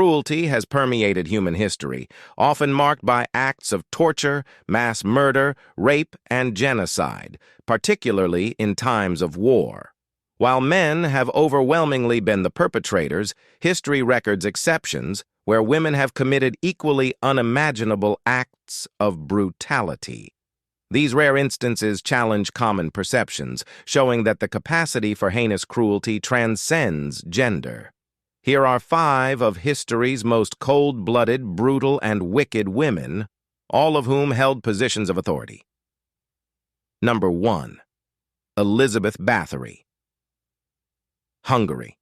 cruelty has permeated human history, often marked by acts of torture, mass murder, rape, and genocide, particularly in times of war. While men have overwhelmingly been the perpetrators, history records exceptions where women have committed equally unimaginable acts of brutality. These rare instances challenge common perceptions, showing that the capacity for heinous cruelty transcends gender. Here are 5 of history's most cold-blooded, brutal, and wicked women, all of whom held positions of authority. Number 1. Elizabeth Bathory. Hungary.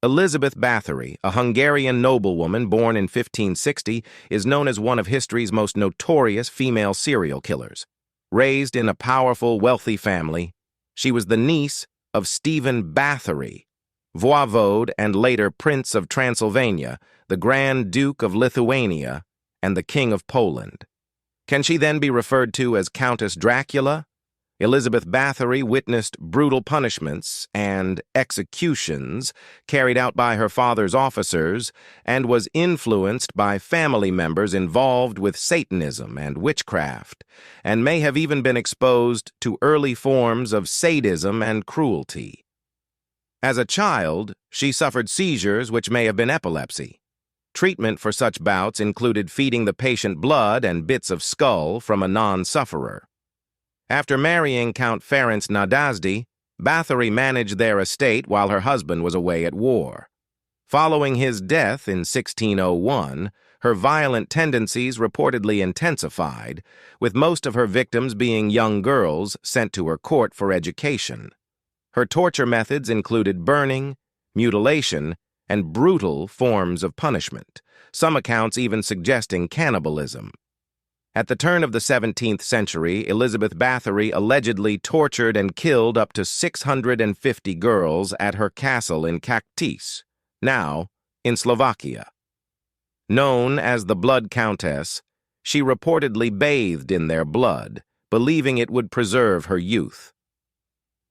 Elizabeth Bathory, a Hungarian noblewoman born in 1560, is known as one of history's most notorious female serial killers. Raised in a powerful, wealthy family, she was the niece of Stephen Barthory, voivode and later Prince of Transylvania, the Grand Duke of Lithuania, and the King of Poland. Can she then be referred to as Countess Dracula? Elizabeth Bathory witnessed brutal punishments and executions carried out by her father's officers and was influenced by family members involved with Satanism and witchcraft, and may have even been exposed to early forms of sadism and cruelty. As a child, she suffered seizures which may have been epilepsy. Treatment for such bouts included feeding the patient blood and bits of skull from a non-sufferer. After marrying Count Ferenc Nadasdy, Bathory managed their estate while her husband was away at war. Following his death in 1601, her violent tendencies reportedly intensified, with most of her victims being young girls sent to her court for education. Her torture methods included burning, mutilation, and brutal forms of punishment, some accounts even suggesting cannibalism. At the turn of the 17th century, Elizabeth Bathory allegedly tortured and killed up to 650 girls at her castle in Kaktis, now in Slovakia. Known as the Blood Countess, she reportedly bathed in their blood, believing it would preserve her youth.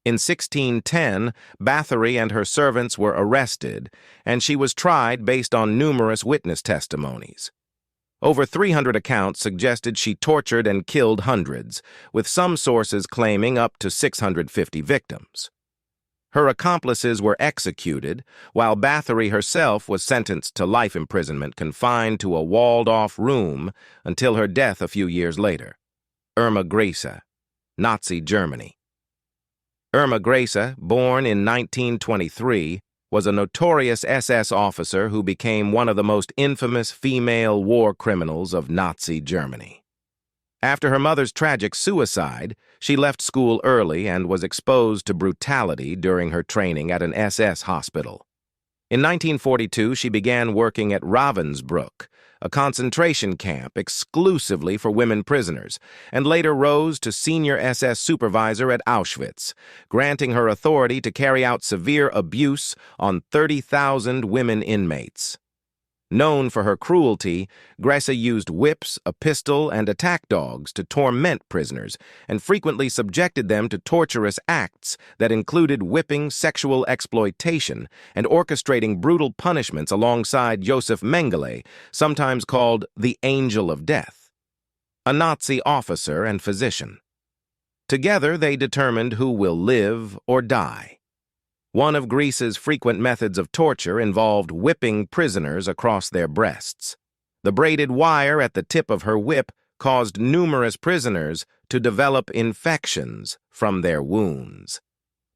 In 1610, Bathory and her servants were arrested, and she was tried based on numerous witness testimonies. Over 300 accounts suggested she tortured and killed hundreds, with some sources claiming up to 650 victims. Her accomplices were executed, while Bathory herself was sentenced to life imprisonment confined to a walled-off room until her death a few years later. Irma Grese, Nazi Germany. Irma Grese, born in 1923, was a notorious SS officer who became one of the most infamous female war criminals of Nazi Germany. After her mother's tragic suicide, she left school early and was exposed to brutality during her training at an SS hospital. In 1942, she began working at Ravensbrück, a concentration camp exclusively for women prisoners, and later rose to senior SS supervisor at Auschwitz, granting her authority to carry out severe abuse on 30,000 women inmates. Known for her cruelty, Grese used whips, a pistol, and attack dogs to torment prisoners, and frequently subjected them to torturous acts that included whipping, sexual exploitation, and orchestrating brutal punishments alongside Josef Mengele, sometimes called the Angel of Death, a Nazi officer and physician. Together they determined who will live or die. One of Grese's frequent methods of torture involved whipping prisoners across their breasts. The braided wire at the tip of her whip caused numerous prisoners to develop infections from their wounds.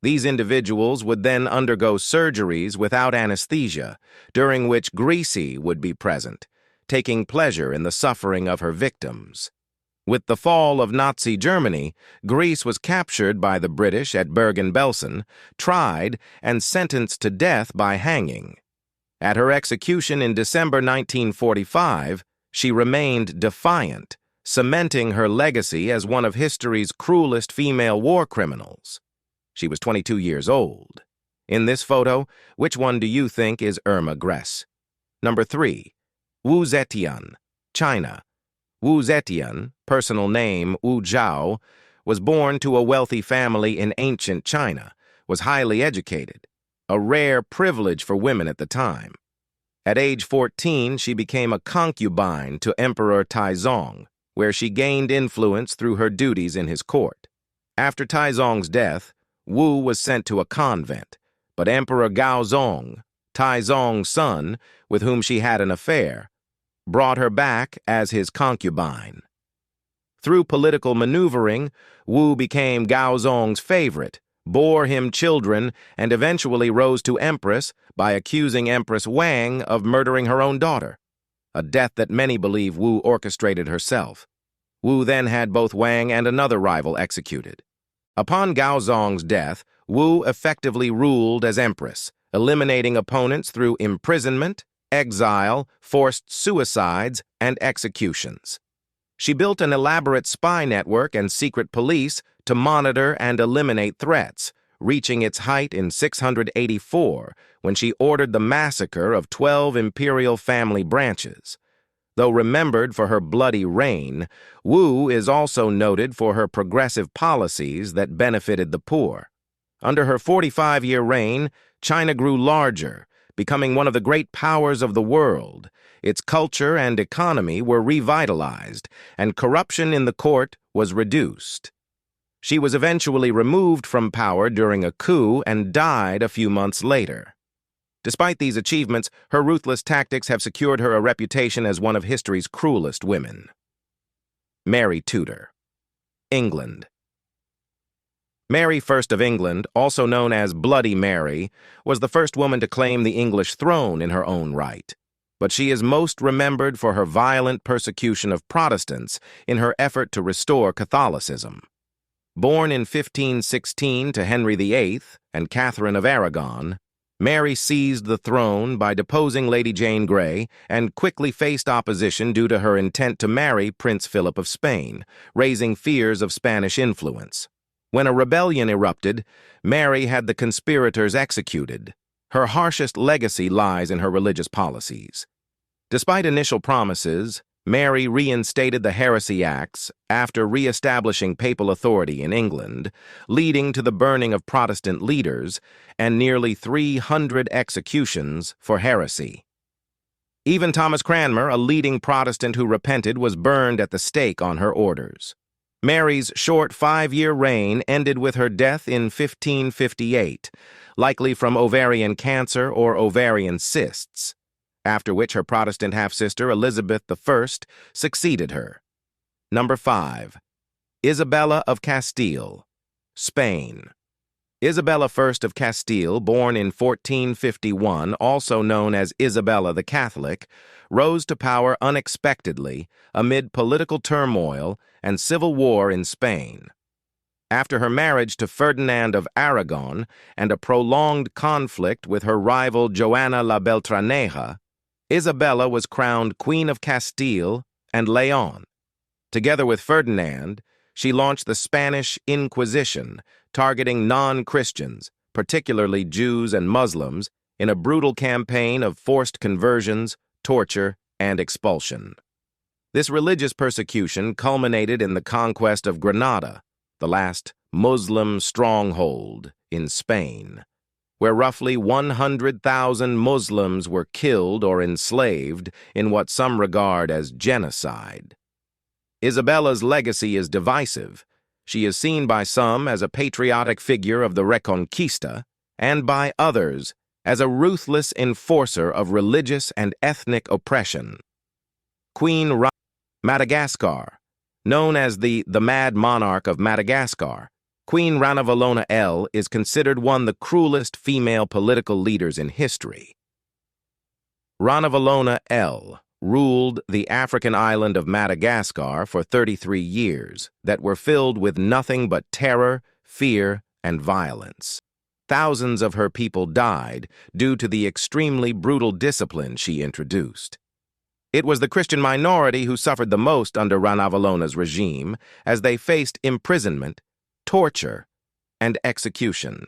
These individuals would then undergo surgeries without anesthesia, during which Grese would be present, taking pleasure in the suffering of her victims. With the fall of Nazi Germany, Grese was captured by the British at Bergen-Belsen, tried, and sentenced to death by hanging. At her execution in December 1945, she remained defiant, cementing her legacy as one of history's cruelest female war criminals. She was 22 years old. In this photo, which one do you think is Irma Grese? Number 3. Wu Zetian, China. Wu Zetian, personal name Wu Zhao, was born to a wealthy family in ancient China, was highly educated, a rare privilege for women at the time. At age 14, she became a concubine to Emperor Taizong, where she gained influence through her duties in his court. After Taizong's death, Wu was sent to a convent, but Emperor Gaozong, Taizong's son, with whom she had an affair, brought her back as his concubine. Through political maneuvering, Wu became Gaozong's favorite, bore him children, and eventually rose to empress by accusing Empress Wang of murdering her own daughter, a death that many believe Wu orchestrated herself. Wu then had both Wang and another rival executed. Upon Gaozong's death, Wu effectively ruled as empress, eliminating opponents through imprisonment, exile, forced suicides, and executions. She built an elaborate spy network and secret police to monitor and eliminate threats, reaching its height in 684 when she ordered the massacre of 12 imperial family branches. Though remembered for her bloody reign, Wu is also noted for her progressive policies that benefited the poor. Under her 45-year reign, China grew larger, becoming one of the great powers of the world. Its culture and economy were revitalized, and corruption in the court was reduced. She was eventually removed from power during a coup and died a few months later. Despite these achievements, her ruthless tactics have secured her a reputation as one of history's cruelest women. Mary Tudor, England. Mary I of England, also known as Bloody Mary, was the first woman to claim the English throne in her own right. But she is most remembered for her violent persecution of Protestants in her effort to restore Catholicism. Born in 1516 to Henry VIII and Catherine of Aragon, Mary seized the throne by deposing Lady Jane Grey and quickly faced opposition due to her intent to marry Prince Philip of Spain, raising fears of Spanish influence. When a rebellion erupted, Mary had the conspirators executed. Her harshest legacy lies in her religious policies. Despite initial promises, Mary reinstated the Heresy Acts after re-establishing papal authority in England, leading to the burning of Protestant leaders and nearly 300 executions for heresy. Even Thomas Cranmer, a leading Protestant who repented, was burned at the stake on her orders. Mary's short 5-year reign ended with her death in 1558, likely from ovarian cancer or ovarian cysts, after which her Protestant half-sister Elizabeth I succeeded her. Number 5. Isabella of Castile, Spain. Isabella I of Castile, born in 1451, also known as Isabella the Catholic, rose to power unexpectedly amid political turmoil and civil war in Spain. After her marriage to Ferdinand of Aragon and a prolonged conflict with her rival Joanna la Beltraneja, Isabella was crowned Queen of Castile and Leon. Together with Ferdinand, she launched the Spanish Inquisition, targeting non-Christians, particularly Jews and Muslims, in a brutal campaign of forced conversions, torture, and expulsion. This religious persecution culminated in the conquest of Granada, the last Muslim stronghold in Spain, where roughly 100,000 Muslims were killed or enslaved in what some regard as genocide. Isabella's legacy is divisive. She is seen by some as a patriotic figure of the Reconquista, and by others as a ruthless enforcer of religious and ethnic oppression. Madagascar. Known as the Mad Monarch of Madagascar, Queen Ranavalona L is considered one of the cruelest female political leaders in history. Ranavalona L ruled the African island of Madagascar for 33 years that were filled with nothing but terror, fear, and violence. Thousands of her people died due to the extremely brutal discipline she introduced. It was the Christian minority who suffered the most under Ranavalona's regime, as they faced imprisonment, torture, and execution.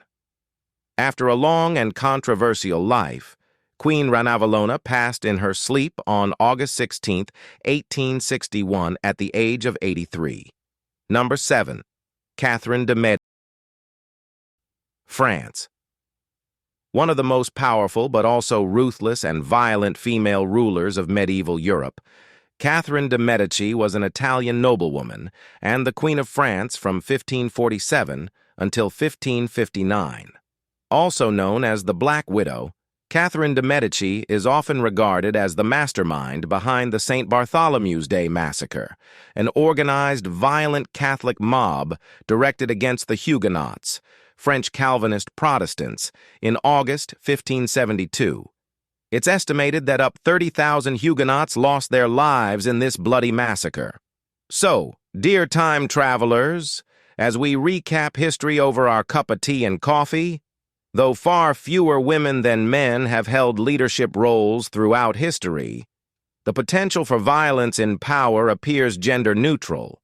After a long and controversial life, Queen Ranavalona passed in her sleep on August 16, 1861, at the age of 83. Number 7. Catherine de Medici, France. One of the most powerful but also ruthless and violent female rulers of medieval Europe, Catherine de Medici was an Italian noblewoman and the Queen of France from 1547 until 1559. Also known as the Black Widow, Catherine de Medici is often regarded as the mastermind behind the St. Bartholomew's Day massacre, an organized, violent Catholic mob directed against the Huguenots, French Calvinist Protestants, in August 1572. It's estimated that up 30,000 Huguenots lost their lives in this bloody massacre. So, dear time travelers, as we recap history over our cup of tea and coffee, though far fewer women than men have held leadership roles throughout history, the potential for violence in power appears gender-neutral.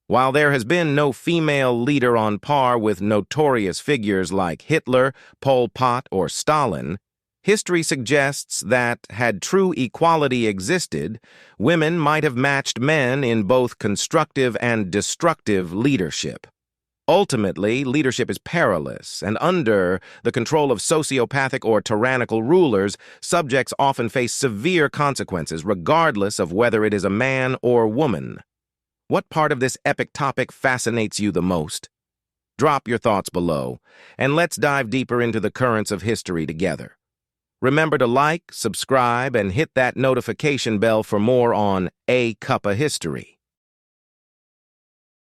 While there has been no female leader on par with notorious figures like Hitler, Pol Pot, or Stalin, history suggests that, had true equality existed, women might have matched men in both constructive and destructive leadership. Ultimately, leadership is perilous, and under the control of sociopathic or tyrannical rulers, subjects often face severe consequences regardless of whether it is a man or woman. What part of this epic topic fascinates you the most? Drop your thoughts below, and let's dive deeper into the currents of history together. Remember to like, subscribe, and hit that notification bell for more on A Cup of History.